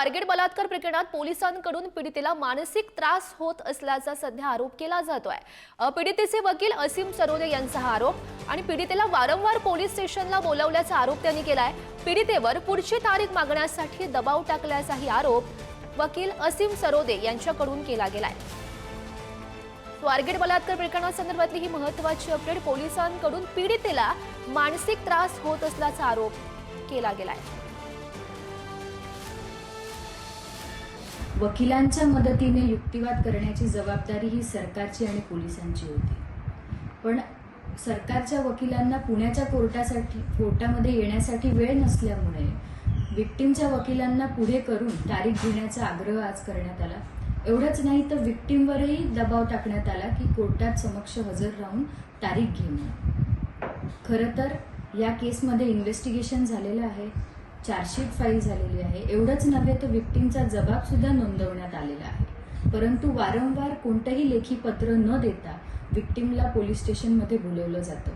स्वारगेट बलात्कार प्रकरणात पोलिसांकडून पीडितेला मानसिक त्रास होत असल्याचा सध्या आरोप केला जातोय। पीडितेचे वकील असीम सरोदे यांचा हा आरोप आणि पीडितेला वारंवार पोलीस स्टेशनला बोलावल्याचा आरोप त्यांनी केलाय। पीडितेवर पुढची तारीख मागण्यासाठी दबाव टाकल्याचाही आरोप वकील असीम सरोदे यांच्याकडून केला गेलाय। स्वारगेट बलात्कार प्रकरणासंदर्भातली ही महत्त्वाची अपडेट। पोलिसांकडून पीडितेला मानसिक त्रास होत असल्याचा आरोप केला गेलाय। वकिलांच्या मदतीने युक्तिवाद करण्याची जबाबदारी ही सरकारची आणि पोलिसांची होती, पण सरकारच्या वकिलांना पुण्याच्या कोर्टामध्ये येण्यासाठी वेळ नसल्यामुळे विक्टिमच्या वकिलांना पुढे करून तारीख घेण्याचा आग्रह आज करण्यात आला। एवढंच नाही तर विक्टिमवरही दबाव टाकण्यात आला की कोर्टात समक्ष हजर राहून तारीख घेणं। खरं तर या केसमध्ये इन्व्हेस्टिगेशन झालेलं आहे, चार्जशीट फाईल झालेली आहे। एवढंच नव्हे तर विक्टिमचा जबाब सुद्धा नोंदवण्यात आलेला आहे, परंतु वारंवार कोणतंही लेखी पत्र न देता विक्टिमला पोलीस स्टेशनमध्ये बोलवलं जातं।